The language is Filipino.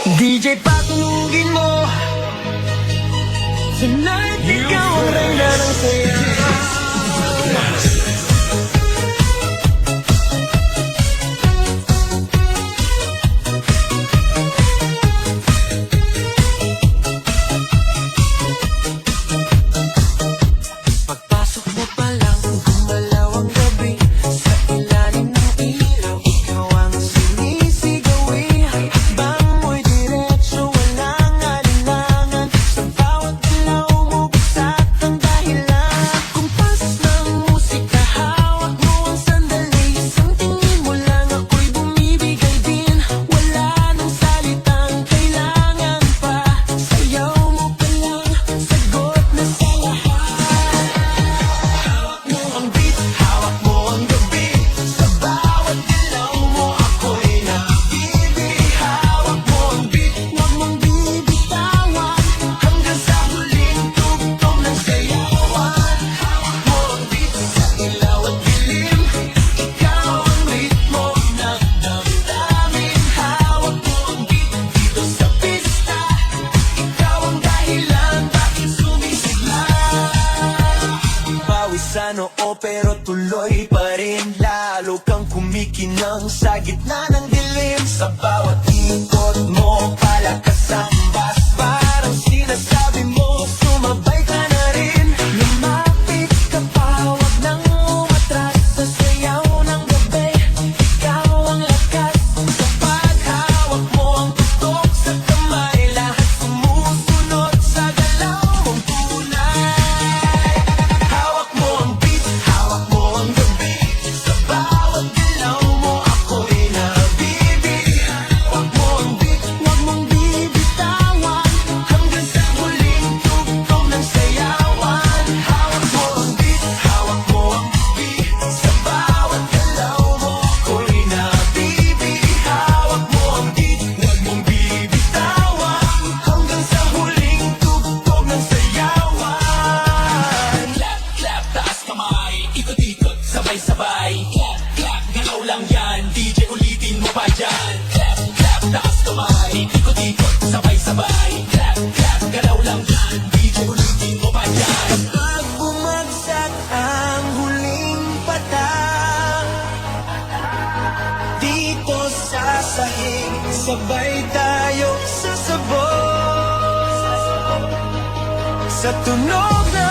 DJ patulugin mo. Tonight ikaw ang reyna ng saya. Pagpasok mo pa lang, gumalaw ang gabi. Sa ilalim ng ilaw, ikaw ang sinisigawin. Bang mo'y diretso, walang alinlangan. Sa bawat galaw mo, bagsak ang dahilan. Kumpas ng musika, hawak mo ang sandali. Isang tingin mo lang, ako'y bumibigay din. Wala nang salitang kailangan pa. Sayaw mo pa lang, sagot na sa lahat. Ang beat, hawak mo ang gabi. Sa bawat galaw mo, ako'y nabibi. Hawak mo ang beat, huwag mong bibitawan. Hanggang sa huling tugtog ng sayawan. Hawak mo ang beat, sa ilaw at dilim. Ikaw ang ritmo ng damdamin. Hawak mo ang beat, dito sa pista. Ikaw ang dahilan, bakit sumisigla. Pawisan oo pero tuloy pa rin. Lalo kang kumikinang sa gitna ng dilim. Sa bawat ikot mo, palakas ang bas. Parang sinasabi mo, sumabay ka na rin. Lumapit ka pa, huwag nang umatras. Sa sayaw ng gabi, ikaw ang lakas. Kapag hawak mo ang tutok sa kamay, lahat sumusunod sa galaw mong tunay. Hawak mo ang beat, hawak mo ang gabi. Sa bawat galaw mo, ako'y nabibi. Hawak mo ang beat, huwag mong bibitawan. Hanggang sa huling tugtog ng sayawan. Hawak mo ang beat, hawak mo ang beat. Sa bawat galaw mo, ako'y nabibi. Hawak mo ang beat, huwag mong bibitawan. Hanggang sa huling tugtog ng sayawan. Clap, clap, taas kamay, ikot-ikot, sabay-sabay. Clap, clap, galaw lang yan, DJ ulitin mo pa dyan. Clap, clap, taas kamay, ikot-ikot, sabay-sabay. Clap, clap, galaw lang yan, DJ ulitin mo pa dyan. Pag bumagsak ang huling patang, dito sa sahig, sabay tayo sasabog. Sa tunog na